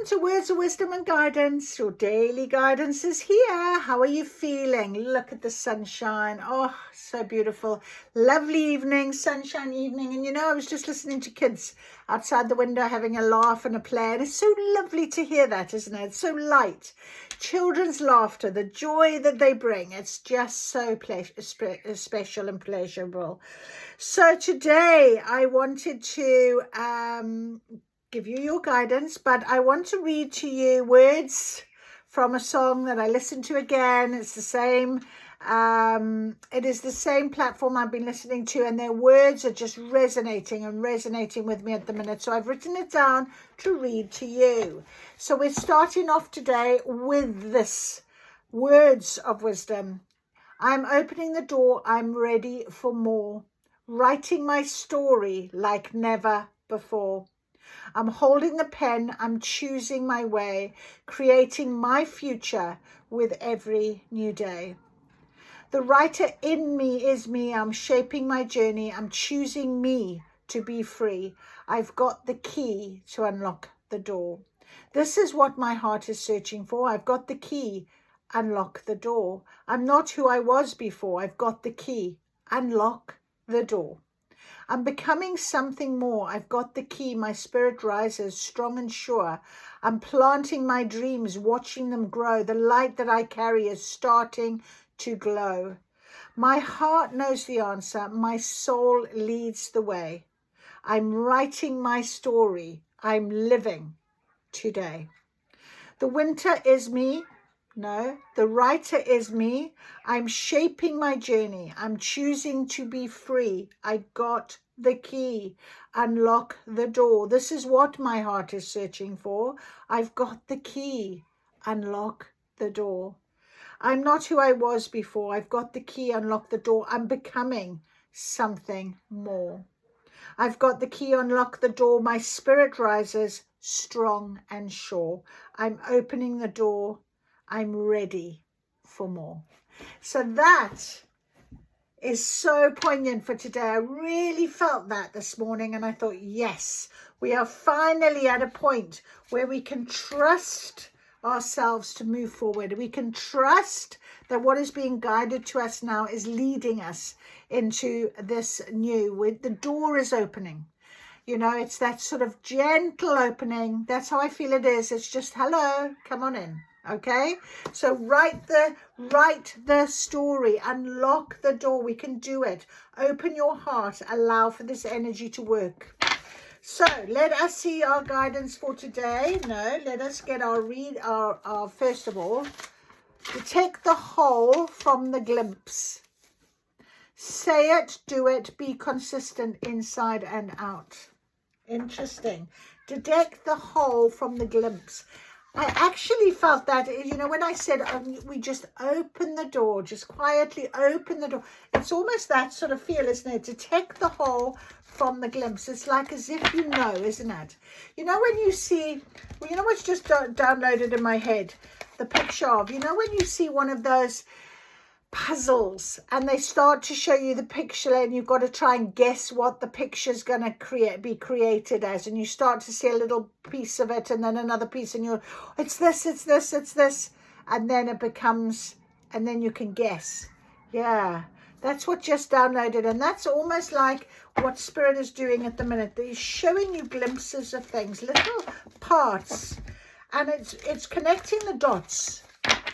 Welcome to Words of Wisdom and Guidance. Your daily guidance is here. How are you feeling? Look at the sunshine. Oh, so beautiful. Lovely evening, sunshine evening. And you know, I was just listening to kids outside the window having a laugh and a play. And it's so lovely to hear that, isn't it? It's so light. Children's laughter, the joy that they bring. It's just so special and pleasurable. So today I wanted to give you your guidance, but I want to read to you words from a song that I listened to again. It's the same. It is the same platform I've been listening to, and their words are just resonating with me at the minute. So I've written it down to read to you. So we're starting off today with this words of wisdom. I'm opening the door. I'm ready for more. Writing my story like never before. I'm holding the pen, I'm choosing my way, creating my future with every new day. The writer in me is me, I'm shaping my journey, I'm choosing me to be free. I've got the key to unlock the door. This is what my heart is searching for. I've got the key, unlock the door. I'm not who I was before, I've got the key, unlock the door. I'm becoming something more. I've got the key. My spirit rises strong and sure. I'm planting my dreams, watching them grow. The light that I carry is starting to glow. My heart knows the answer. My soul leads the way. I'm writing my story. I'm living today. The winter is me. No, the writer is me. I'm shaping my journey. I'm choosing to be free. I got the key. Unlock the door. This is what my heart is searching for. I've got the key. Unlock the door. I'm not who I was before. I've got the key. Unlock the door. I'm becoming something more. I've got the key. Unlock the door. My spirit rises strong and sure. I'm opening the door. I'm ready for more. So that is so poignant for today. I really felt that this morning, and I thought, yes, we are finally at a point where we can trust ourselves to move forward. We can trust that what is being guided to us now is leading us into this new, where the door is opening. You know, it's that sort of gentle opening. That's how I feel it is. It's just, hello, come on in. Okay, so write the story, unlock the door. We can do it. Open your heart, allow for this energy to work. So let us see our guidance for today. No, let us get our first of all, detect the whole from the glimpse. Say it, do it, be consistent inside and out. Interesting. Detect the whole from the glimpse. I actually felt that, you know, when I said we just open the door, just quietly open the door. It's almost that sort of feel, isn't it? Detect the whole from the glimpse. It's like as if you know, isn't it? You know, when you see, well, you know what's just downloaded in my head? The picture of, you know, when you see one of those puzzles and they start to show you the picture and you've got to try and guess what the picture's going to be created as, and you start to see a little piece of it and then another piece and you're, it's this, and then it becomes, and then you can guess. Yeah, that's what just downloaded, and that's almost like what Spirit is doing at the minute. He's showing you glimpses of things, little parts, and it's connecting the dots.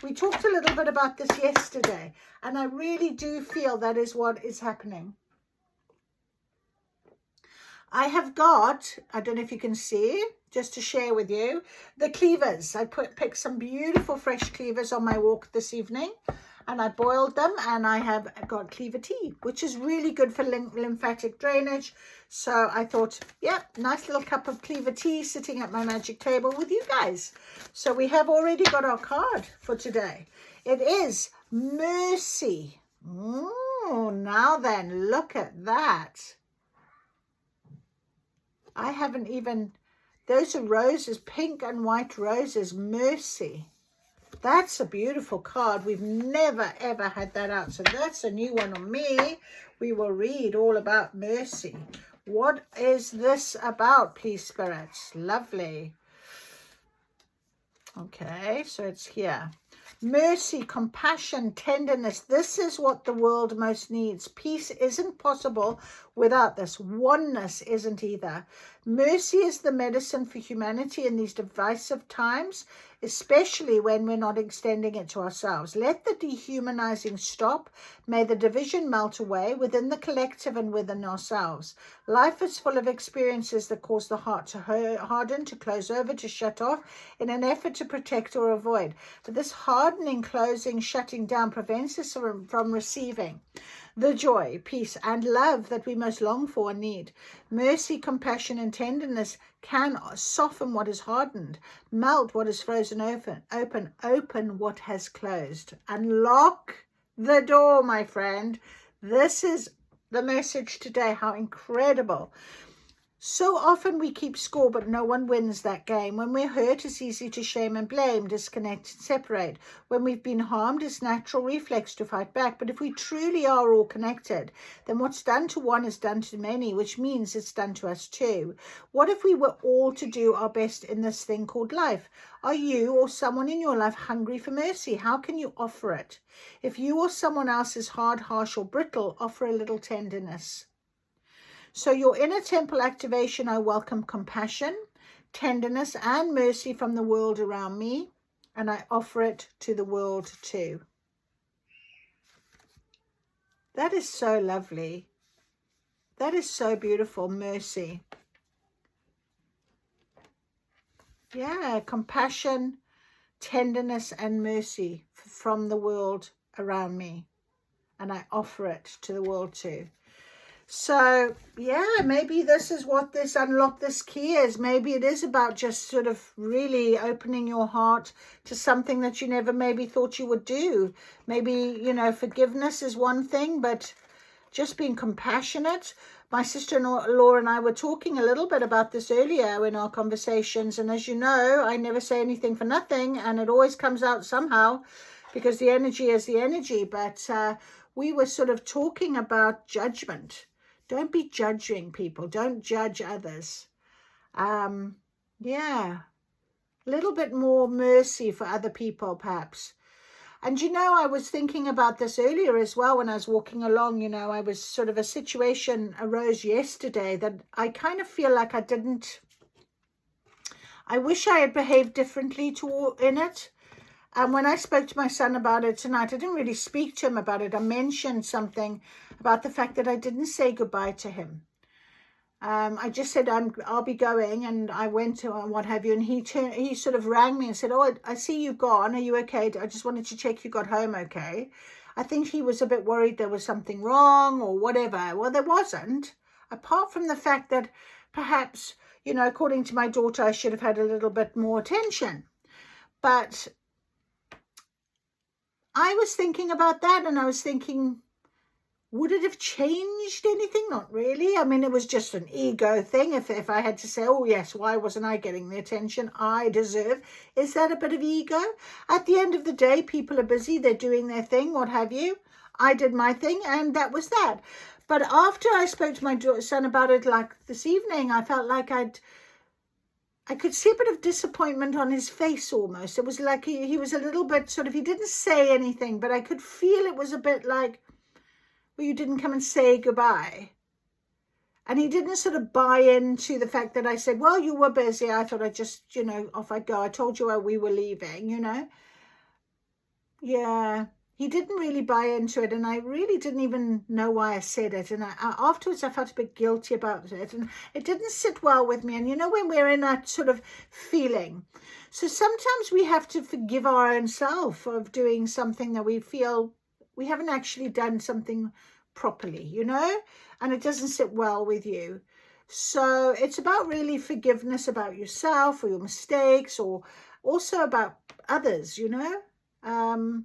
We talked a little bit about this yesterday, and I really do feel that is what is happening. I have got, I don't know if you can see, just to share with you, the cleavers. I picked some beautiful fresh cleavers on my walk this evening, and I boiled them, and I have got cleaver tea, which is really good for lymphatic drainage. So I thought, yeah, nice little cup of cleaver tea sitting at my magic table with you guys. So we have already got our card for today. It is mercy. Now then, look at that. I haven't even, those are roses, pink and white roses, mercy. That's a beautiful card. We've never, ever had that out. So that's a new one on me. We will read all about mercy. What is this about, please, spirits? Lovely. Okay, so it's here. Mercy, compassion, tenderness. This is what the world most needs. Peace isn't possible without this. Oneness isn't either. Mercy is the medicine for humanity in these divisive times, especially when we're not extending it to ourselves. Let the dehumanizing stop. May the division melt away within the collective and within ourselves. Life is full of experiences that cause the heart to harden, to close over, to shut off in an effort to protect or avoid. But this hardening, closing, shutting down prevents us from receiving the joy, peace, and love that we most long for and need. Mercy, compassion, and tenderness can soften what is hardened, melt what is frozen open what has closed. Unlock the door, my friend. This is the message today. How incredible. So often we keep score, but no one wins that game. When we're hurt, it's easy to shame and blame, disconnect and separate. When we've been harmed, it's natural reflex to fight back. But if we truly are all connected, then what's done to one is done to many, which means it's done to us too. What if we were all to do our best in this thing called life? Are you or someone in your life hungry for mercy? How can you offer it? If you or someone else is hard, harsh, or brittle, offer a little tenderness. So your inner temple activation, I welcome compassion, tenderness, and mercy from the world around me, and I offer it to the world too. That is so lovely. That is so beautiful, mercy. Yeah, compassion, tenderness, and mercy from the world around me, and I offer it to the world too. So, yeah, maybe this is what this unlock this key is. Maybe it is about just sort of really opening your heart to something that you never maybe thought you would do. Maybe, you know, forgiveness is one thing, but just being compassionate. My sister-in-law and I were talking a little bit about this earlier in our conversations. And as you know, I never say anything for nothing, and it always comes out somehow because the energy is the energy. But we were sort of talking about judgment. Don't be judging people. Don't judge others. Yeah, a little bit more mercy for other people, perhaps. And, you know, I was thinking about this earlier as well when I was walking along. You know, I was sort of a situation arose yesterday that I kind of feel like I wish I had behaved differently in it. And when I spoke to my son about it tonight, I didn't really speak to him about it. I mentioned something about the fact that I didn't say goodbye to him. I just said, I'll be going, and I went to what have you, and he sort of rang me and said, oh, I see you've gone. Are you okay? I just wanted to check you got home okay. I think he was a bit worried there was something wrong or whatever. Well, there wasn't, apart from the fact that perhaps, you know, according to my daughter, I should have had a little bit more attention. But I was thinking about that, and I was thinking, would it have changed anything? Not really. I mean, it was just an ego thing. If I had to say, oh, yes, why wasn't I getting the attention I deserve? Is that a bit of ego? At the end of the day, people are busy. They're doing their thing, what have you. I did my thing, and that was that. But after I spoke to my son about it, like this evening, I felt like I could see a bit of disappointment on his face almost. It was like he was a little bit sort of, he didn't say anything, but I could feel it was a bit like, well, you didn't come and say goodbye. And he didn't sort of buy into the fact that I said, well, you were busy. I thought I'd just, you know, off I'd go. I told you we were leaving, you know. Yeah. He didn't really buy into it, and I really didn't even know why I said it. And afterwards, I felt a bit guilty about it, and it didn't sit well with me. And you know, when we're in that sort of feeling, so sometimes we have to forgive our own self of doing something that we feel we haven't actually done something properly, you know, and it doesn't sit well with you. So it's about really forgiveness about yourself or your mistakes, or also about others, you know.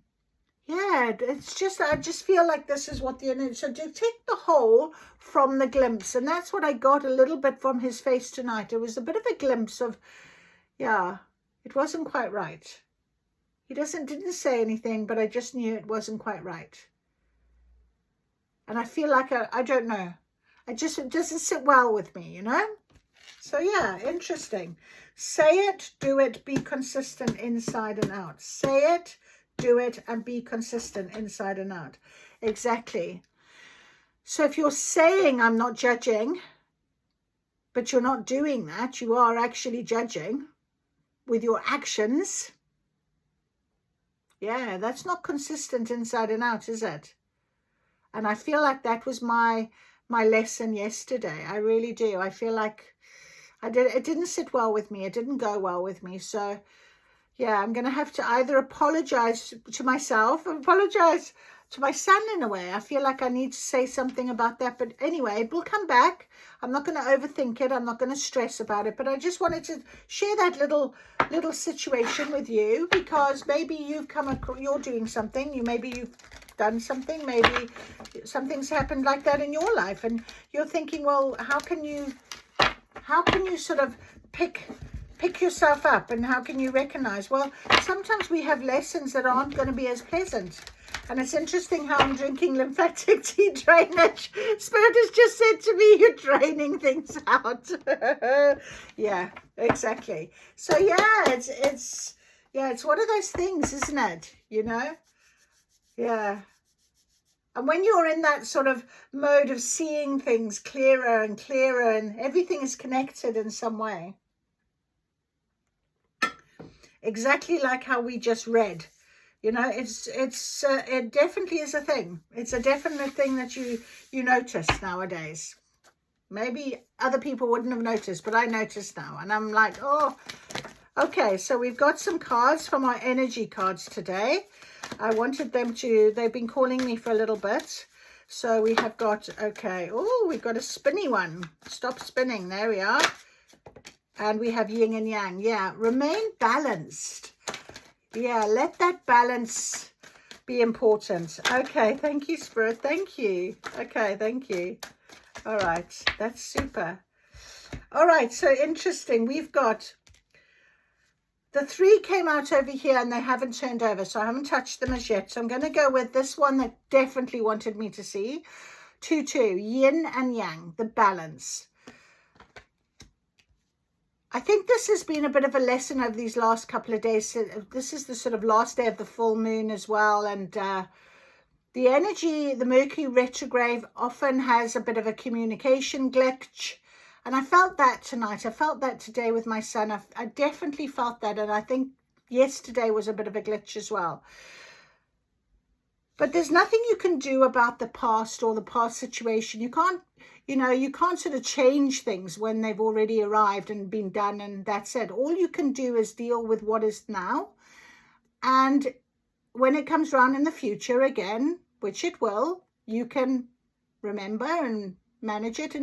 Yeah, it's just, I just feel like this is what the energy, so to take the whole from the glimpse, and that's what I got a little bit from his face tonight. It was a bit of a glimpse of, yeah, it wasn't quite right. He didn't say anything, but I just knew it wasn't quite right. And I feel like, I don't know, it doesn't sit well with me, you know? So yeah, interesting. Say it, do it, be consistent inside and out. Say it, do it, and be consistent inside and out. Exactly. So if you're saying I'm not judging, but you're not doing that, you are actually judging with your actions. Yeah, that's not consistent inside and out, is it? And I feel like that was my lesson yesterday. I really do. I feel like it didn't sit well with me. It didn't go well with me. So yeah, I'm going to have to either apologize to myself or apologize to my son in a way. I feel like I need to say something about that. But anyway, it will come back. I'm not going to overthink it. I'm not going to stress about it. But I just wanted to share that little situation with you, because maybe you're doing something. Maybe you've done something. Maybe something's happened like that in your life. And you're thinking, well, how can you sort of pick yourself up, and how can you recognize? Well, sometimes we have lessons that aren't going to be as pleasant. And it's interesting how I'm drinking lymphatic tea drainage. Spirit has just said to me, you're draining things out. Yeah, exactly. So yeah, it's one of those things, isn't it? You know? Yeah. And when you're in that sort of mode of seeing things clearer and clearer, and everything is connected in some way, exactly like how we just read, you know, it definitely is a thing. It's a definite thing that you notice nowadays. Maybe other people wouldn't have noticed, but I notice now, and I'm like, oh, okay. So we've got some cards from our energy cards today. I wanted them to, they've been calling me for a little bit. So we have got, okay, oh, we've got a spinny one. Stop spinning. There we are. And we have yin and yang. Yeah, remain balanced. Yeah, let that balance be important. Okay, thank you, Spirit. Thank you. Okay, thank you. All right, that's super. All right, so interesting. We've got the 3 came out over here and they haven't turned over, so I haven't touched them as yet. So I'm going to go with this one that definitely wanted me to see. 2-2, yin and yang, the balance. I think this has been a bit of a lesson over these last couple of days. This is the sort of last day of the full moon as well. And the energy, the Mercury retrograde often has a bit of a communication glitch. And I felt that tonight. I felt that today with my son. I definitely felt that. And I think yesterday was a bit of a glitch as well. But there's nothing you can do about the past or the past situation. You can't sort of change things when they've already arrived and been done, and that's it. All you can do is deal with what is now. And when it comes around in the future again, which it will, you can remember and manage it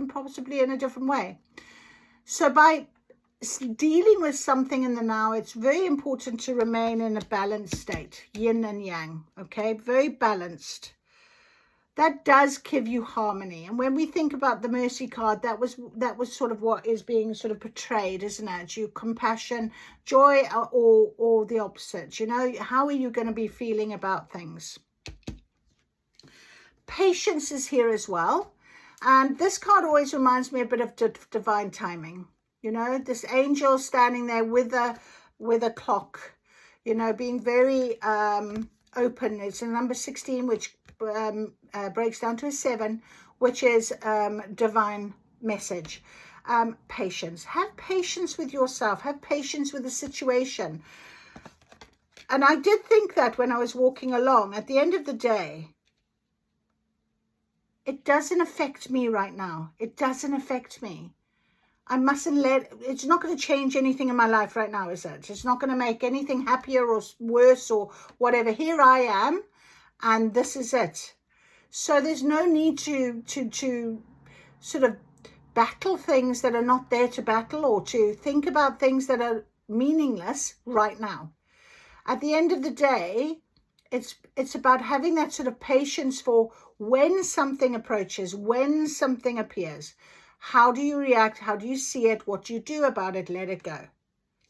possibly in a different way. So by dealing with something in the now, it's very important to remain in a balanced state, yin and yang, okay? Very balanced. That does give you harmony. And when we think about the Mercy card, that was sort of what is being sort of portrayed, isn't it? You compassion, joy, or the opposite. You know, how are you going to be feeling about things? Patience is here as well. And this card always reminds me a bit of divine timing. You know, this angel standing there with a clock, you know, being very open. It's a number 16, which breaks down to a 7, which is divine message. Patience. Have patience with yourself. Have patience with the situation. And I did think that when I was walking along, at the end of the day, it doesn't affect me right now. It doesn't affect me. I mustn't it's not going to change anything in my life right now, is it? It's not going to make anything happier or worse or whatever. Here I am, and this is it. So there's no need to sort of battle things that are not there to battle, or to think about things that are meaningless right now. At the end of the day, it's about having that sort of patience for when something approaches, when something appears. How do you react? How do you see it? What do you do about it? Let it go.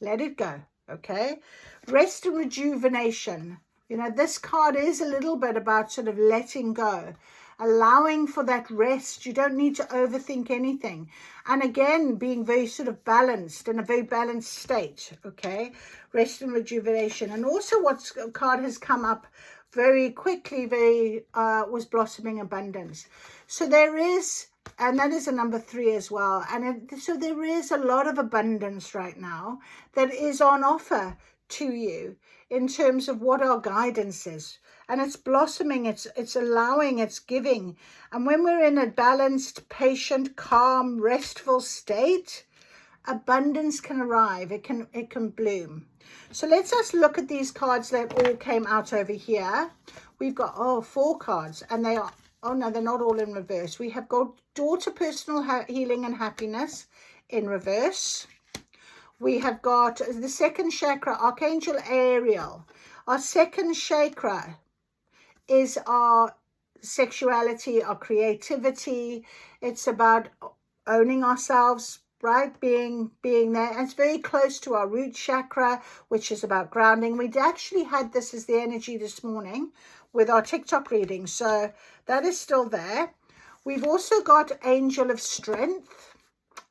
Let it go, okay? Rest and rejuvenation. You know, this card is a little bit about sort of letting go. allowing for that rest. You don't need to overthink anything. And again, being very sort of balanced, in a very balanced state, okay? Rest and rejuvenation. And also what card has come up very quickly, was blossoming abundance. So there is, and that is a number 3 as well. And so there is a lot of abundance right now that is on offer to you in terms of what our guidance is. And it's blossoming, it's allowing, it's giving. And when we're in a balanced, patient, calm, restful state, abundance can arrive. It can bloom. So let's just look at these cards that all came out over here. We've got 4 cards, and they are, oh no, they're not all in reverse. We have got daughter, personal healing and happiness in reverse. We have got the second chakra, Archangel Ariel. Our second chakra is our sexuality, our creativity. It's about owning ourselves, right? Being there. And it's very close to our root chakra, which is about grounding. We actually had this as the energy this morning with our TikTok reading. So that is still there. We've also got Angel of Strength.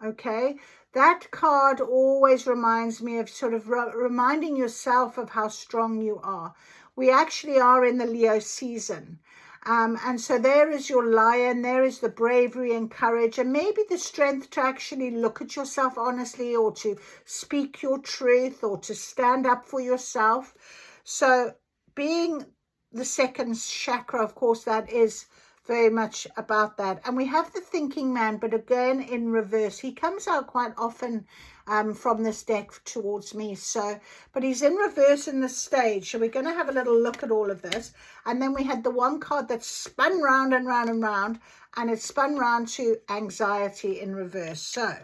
Okay. That card always reminds me of sort of reminding yourself of how strong you are. We actually are in the Leo season. And so there is your lion, there is the bravery and courage, and maybe the strength to actually look at yourself honestly, or to speak your truth, or to stand up for yourself. So being the second chakra, of course, that is very much about that. And we have the thinking man, but again in reverse. He comes out quite often from this deck towards me. So, but he's in reverse in the stage. So we're going to have a little look at all of this. And then we had the one card that spun round and round and round, and it spun round to anxiety in reverse. So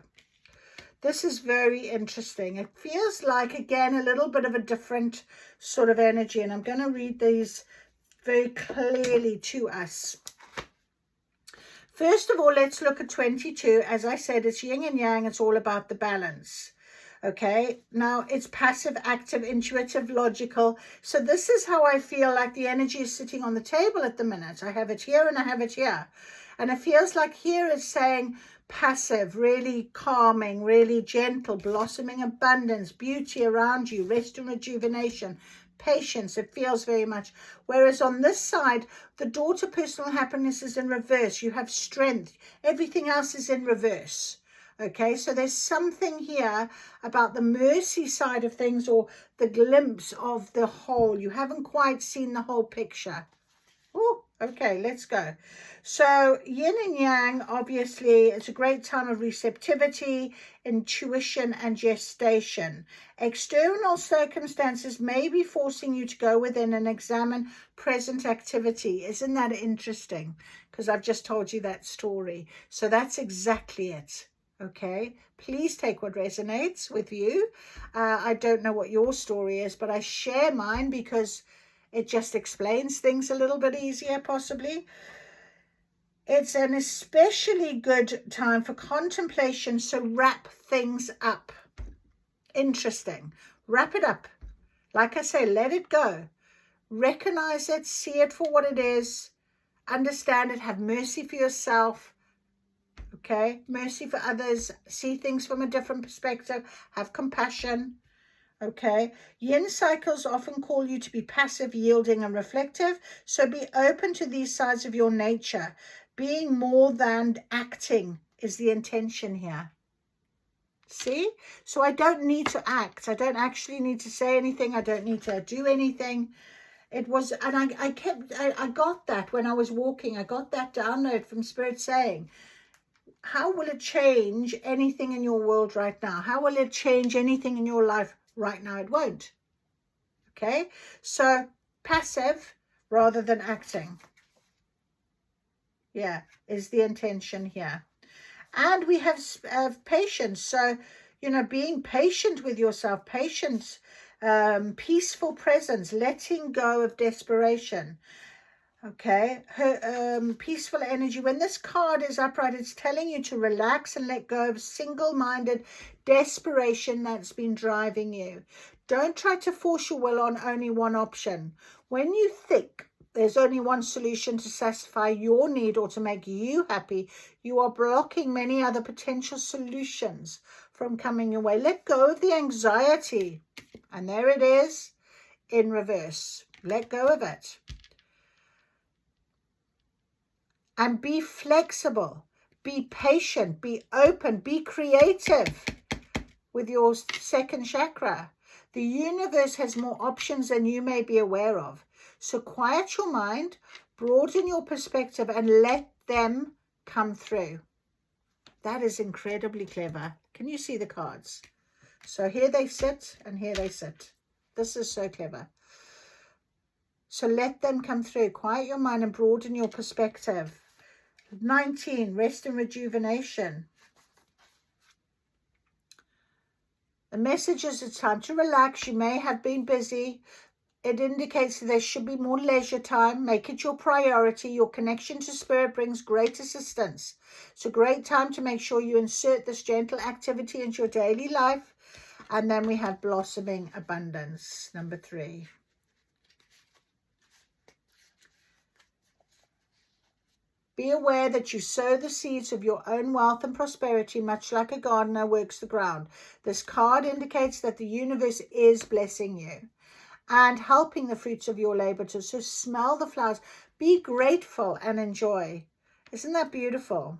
this is very interesting. It feels like, again, a little bit of a different sort of energy. And I'm going to read these very clearly to us. First of all, let's look at 22. As I said, it's yin and yang. It's all about the balance. Okay. Now it's passive, active, intuitive, logical. So this is how I feel like the energy is sitting on the table at the minute. I have it here and I have it here. And it feels like here it's saying passive, really calming, really gentle, blossoming abundance, beauty around you, rest and rejuvenation, patience. It feels very much. Whereas on this side, the daughter, personal happiness is in reverse. You have strength. Everything else is in reverse. Okay, so there's something here about the mercy side of things, or the glimpse of the whole. You haven't quite seen the whole picture. Oh, okay, let's go. So yin and yang, obviously, it's a great time of receptivity, intuition, and gestation. External circumstances may be forcing you to go within and examine present activity. Isn't that interesting? Because I've just told you that story. So that's exactly it. Okay, please take what resonates with you. I don't know what your story is, but I share mine because it just explains things a little bit easier, possibly. It's an especially good time for contemplation, so wrap things up. Interesting. Wrap it up. Like I say, let it go. Recognize it, see it for what it is, understand it, have mercy for yourself. Okay, mercy for others, see things from a different perspective, have compassion. Okay, yin cycles often call you to be passive, yielding, and reflective. So be open to these sides of your nature. Being more than acting is the intention here. See? So I don't need to act. I don't actually need to say anything. I don't need to do anything. It was, and I got that when I was walking. I got that download from Spirit saying, how will it change anything in your world right now? How will it change anything in your life right now? It won't. Okay, so passive rather than acting, yeah, is the intention here. And we have patience. So, you know, being patient with yourself, patience, peaceful presence, letting go of desperation. Okay, peaceful energy. When this card is upright, it's telling you to relax and let go of single-minded desperation that's been driving you. Don't try to force your will on only one option. When you think there's only one solution to satisfy your need or to make you happy, you are blocking many other potential solutions from coming your way. Let go of the anxiety. And there it is in reverse. Let go of it. And be flexible. Be patient. Be open. Be creative with your second chakra. The universe has more options than you may be aware of. So quiet your mind, broaden your perspective, and let them come through. That is incredibly clever. Can you see the cards? So here they sit and here they sit. This is so clever. So let them come through. Quiet your mind and broaden your perspective. 19, rest and rejuvenation. The message is it's time to relax. You may have been busy. It indicates that there should be more leisure time. Make it your priority. Your connection to spirit brings great assistance. It's a great time to make sure you insert this gentle activity into your daily life. And then we have blossoming abundance, number 3. Be aware that you sow the seeds of your own wealth and prosperity, much like a gardener works the ground. This card indicates that the universe is blessing you and helping the fruits of your labor to so smell the flowers. Be grateful and enjoy. Isn't that beautiful?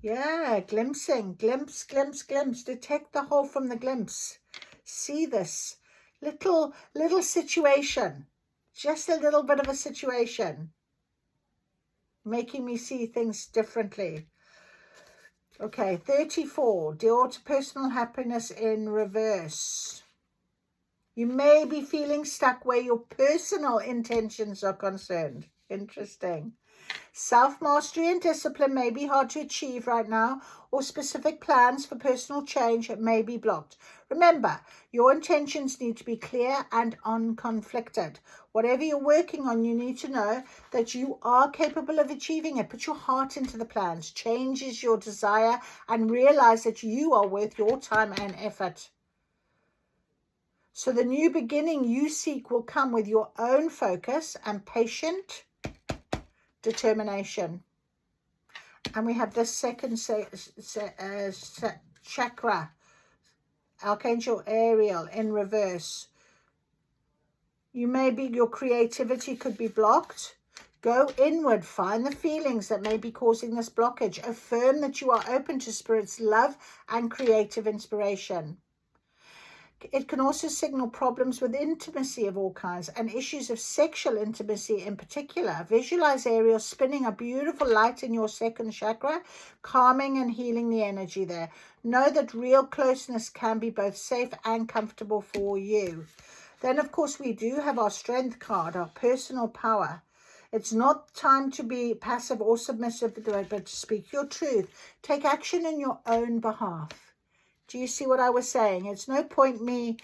Yeah, glimpsing, glimpse, glimpse, glimpse. Detect the whole from the glimpse. See this little situation, just a little bit of a situation, making me see things differently. Okay, 34, deal to personal happiness in reverse. You may be feeling stuck where your personal intentions are concerned. Interesting. Self-mastery and discipline may be hard to achieve right now, or specific plans for personal change may be blocked. Remember, your intentions need to be clear and unconflicted. Whatever you're working on, you need to know that you are capable of achieving it. Put your heart into the plans. Change is your desire, and realize that you are worth your time and effort. So the new beginning you seek will come with your own focus and patient determination. And we have this second chakra, Archangel Ariel in reverse. Your creativity could be blocked. Go inward, find the feelings that may be causing this blockage. Affirm that you are open to Spirit's love and creative inspiration. It can also signal problems with intimacy of all kinds and issues of sexual intimacy in particular. Visualize Ariel spinning a beautiful light in your second chakra, calming and healing the energy there. Know that real closeness can be both safe and comfortable for you. Then, of course, we do have our strength card, our personal power. It's not time to be passive or submissive, but to speak your truth. Take action in your own behalf. Do you see what I was saying? It's no point me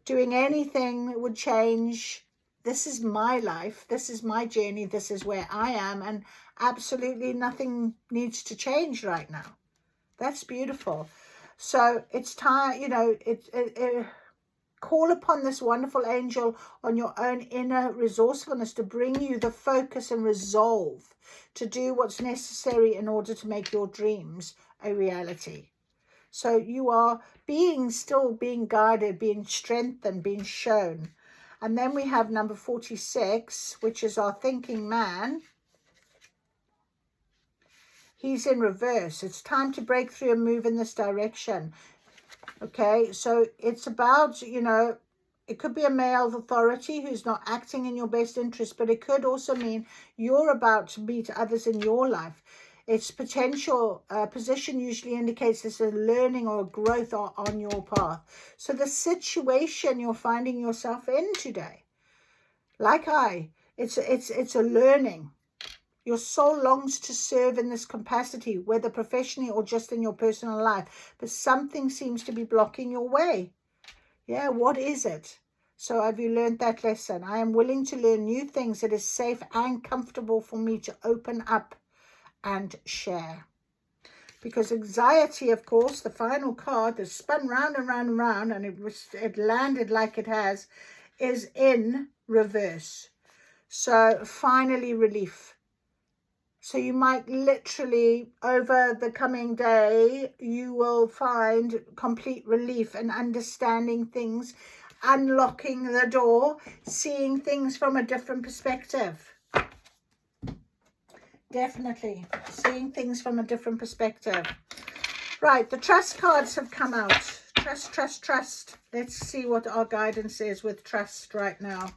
doing anything that would change. This is my life. This is my journey. This is where I am. And absolutely nothing needs to change right now. That's beautiful. So it's time, call upon this wonderful angel on your own inner resourcefulness to bring you the focus and resolve to do what's necessary in order to make your dreams a reality. So you are still being guided, being strengthened, being shown. And then we have number 46, which is our thinking man. He's in reverse. It's time to break through and move in this direction. Okay, so it's about, it could be a male authority who's not acting in your best interest, but it could also mean you're about to meet others in your life. Its potential position usually indicates there's a learning or a growth on your path. So the situation you're finding yourself in today, it's a learning. Your soul longs to serve in this capacity, whether professionally or just in your personal life. But something seems to be blocking your way. Yeah, what is it? So have you learned that lesson? I am willing to learn new things that is safe and comfortable for me to open up and share. Because anxiety, of course, the final card that spun round and round and round, and it landed like it has, is in reverse. So finally relief. So you might literally, over the coming day, you will find complete relief and understanding things, unlocking the door, seeing things from a different perspective. Definitely seeing things from a different perspective. Right, the trust cards have come out. Trust, trust, trust. Let's see what our guidance is with trust right now.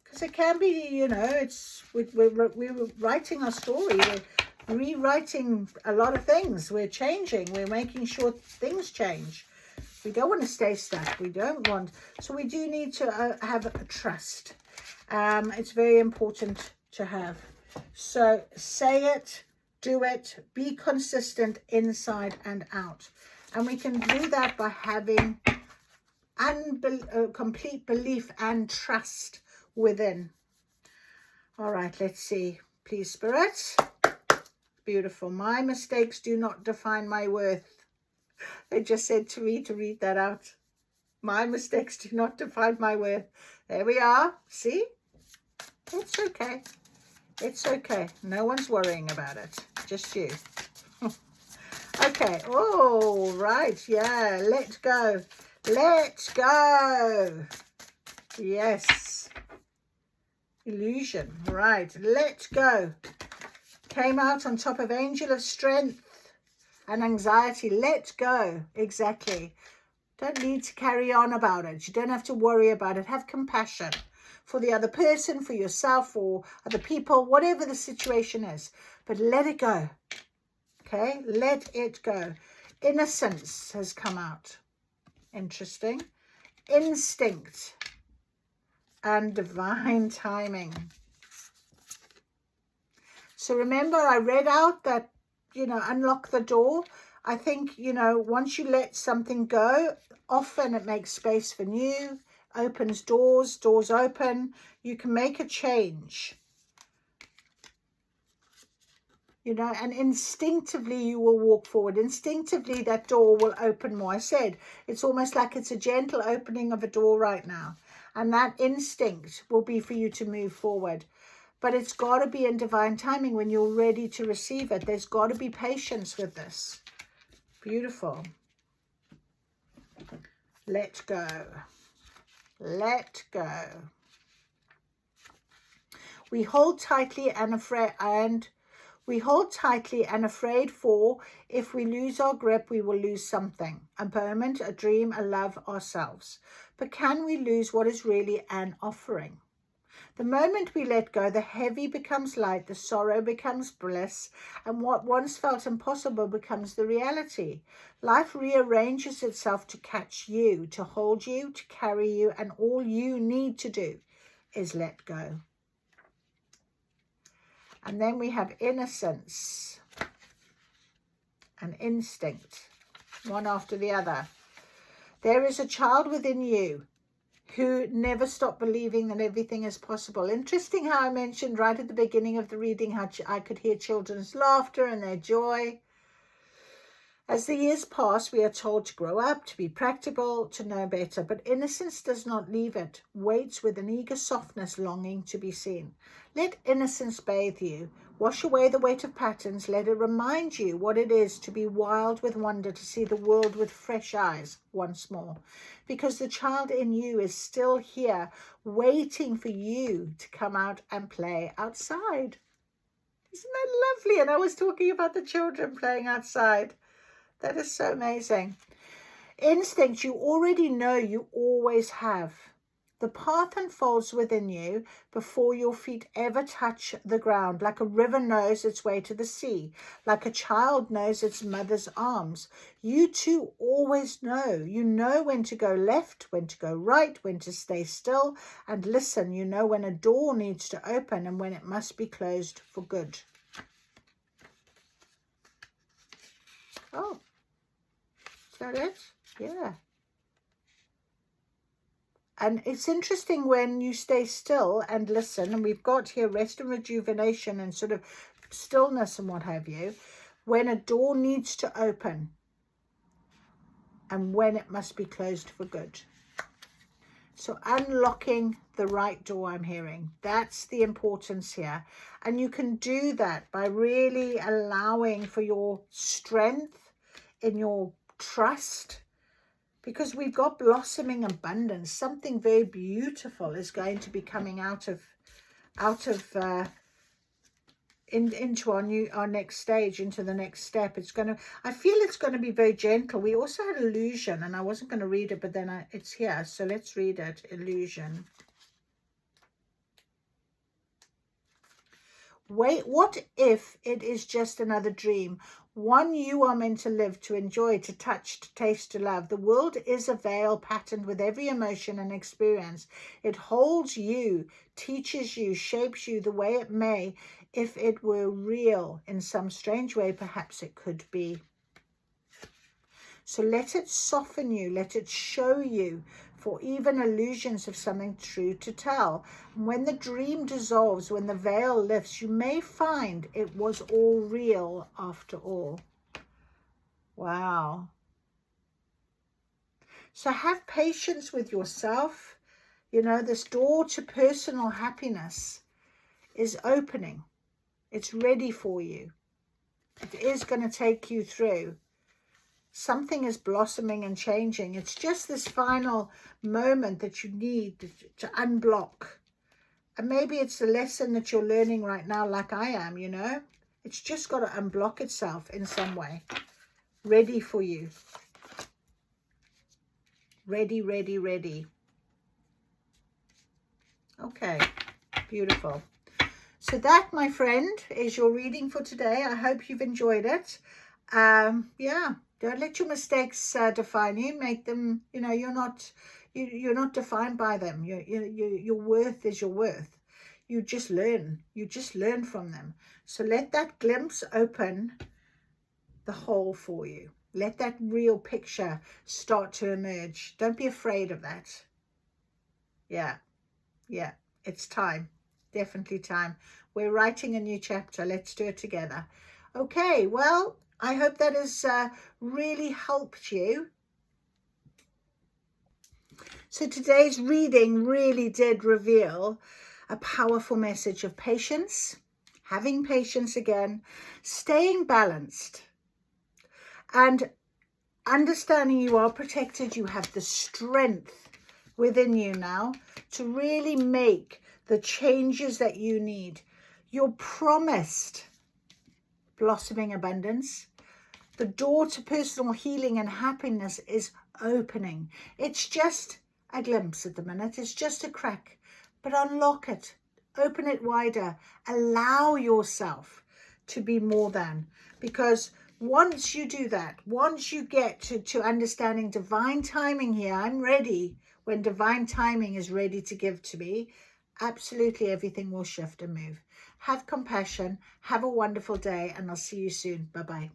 Because it can be, you know, it's we're writing our story. We're rewriting a lot of things. We're changing. We're making sure things change. We don't want to stay stuck. We don't want. So we do need to have a trust. It's very important to have. So say it, do it, be consistent inside and out. And we can do that by having complete belief and trust within. All right, let's see. Please, Spirit. Beautiful. My mistakes do not define my worth. They just said to me to read that out. My mistakes do not define my worth. There we are. See? It's okay. It's okay. No one's worrying about it. Just you. Okay. Oh, right. Yeah. Let go. Let go. Yes. Illusion. Right. Let go. Came out on top of Angel of Strength and Anxiety. Let go. Exactly. Don't need to carry on about it. You don't have to worry about it. Have compassion for the other person, for yourself, or other people, whatever the situation is. But let it go. Okay? Let it go. Innocence has come out. Interesting. Instinct and divine timing. So remember, I read out that, you know, unlock the door. I think, you know, once you let something go, often it makes space for new, opens doors, doors open. You can make a change. You know, and instinctively you will walk forward. Instinctively that door will open more. I said, it's almost like it's a gentle opening of a door right now. And that instinct will be for you to move forward. But it's got to be in divine timing when you're ready to receive it. There's got to be patience with this. Beautiful. Let go. Let go. We hold tightly and afraid, for if we lose our grip, we will lose something. A moment, a dream, a love, ourselves. But can we lose what is really an offering? The moment we let go, the heavy becomes light, the sorrow becomes bliss, and what once felt impossible becomes the reality. Life rearranges itself to catch you, to hold you, to carry you, and all you need to do is let go. And then we have innocence and instinct, one after the other. There is a child within you who never stopped believing that everything is possible. Interesting how I mentioned right at the beginning of the reading how I could hear children's laughter and their joy. As the years pass, we are told to grow up, to be practical, to know better. But innocence does not leave it, waits with an eager softness longing to be seen. Let innocence bathe you. Wash away the weight of patterns. Let it remind you what it is to be wild with wonder, to see the world with fresh eyes once more. Because the child in you is still here, waiting for you to come out and play outside. Isn't that lovely? And I was talking about the children playing outside. That is so amazing. Instinct, you already know, you always have. The path unfolds within you before your feet ever touch the ground, like a river knows its way to the sea, like a child knows its mother's arms. You too always know. You know when to go left, when to go right, when to stay still and listen. You know when a door needs to open and when it must be closed for good. Oh, is that it? Yeah. And it's interesting when you stay still and listen, and we've got here rest and rejuvenation and sort of stillness and what have you, when a door needs to open and when it must be closed for good. So unlocking the right door, I'm hearing. That's the importance here. And you can do that by really allowing for your strength in your trust, because we've got blossoming abundance. Something very beautiful is going to be coming into our next stage, into the next step. I feel it's going to be very gentle. We also had illusion, and I wasn't going to read it, but then it's here, so let's read it. Illusion. Wait, what if it is just another dream? One you are meant to live, to enjoy, to touch, to taste, to love. The world is a veil patterned with every emotion and experience. It holds you, teaches you, shapes you the way it may. If it were real in some strange way, perhaps it could be. So let it soften you, let it show you, for even illusions have something true to tell. And when the dream dissolves, when the veil lifts, you may find it was all real after all. Wow. So have patience with yourself. You know, this door to personal happiness is opening. It's ready for you. It is going to take you through. Something is blossoming and changing. It's just this final moment that you need to unblock. And maybe it's the lesson that you're learning right now, like I am, you know. It's just got to unblock itself in some way. Ready for you. Ready, ready, ready. Okay, beautiful. So that, my friend, is your reading for today. I hope you've enjoyed it. Yeah. Don't let your mistakes define you. Make them, you know, you're not defined by them. Your worth is your worth. You just learn. You just learn from them. So let that glimpse open the whole for you. Let that real picture start to emerge. Don't be afraid of that. Yeah. Yeah. It's time. Definitely time. We're writing a new chapter. Let's do it together. Okay. Well, I hope that has really helped you. So today's reading really did reveal a powerful message of patience, having patience again, staying balanced, and understanding you are protected. You have the strength within you now to really make the changes that you need. You're promised blossoming abundance. The door to personal healing and happiness is opening. It's just a glimpse at the minute. It's just a crack. But unlock it. Open it wider. Allow yourself to be more than. Because once you do that, once you get to understanding divine timing here, I'm ready when divine timing is ready to give to me, absolutely everything will shift and move. Have compassion. Have a wonderful day, and I'll see you soon. Bye-bye.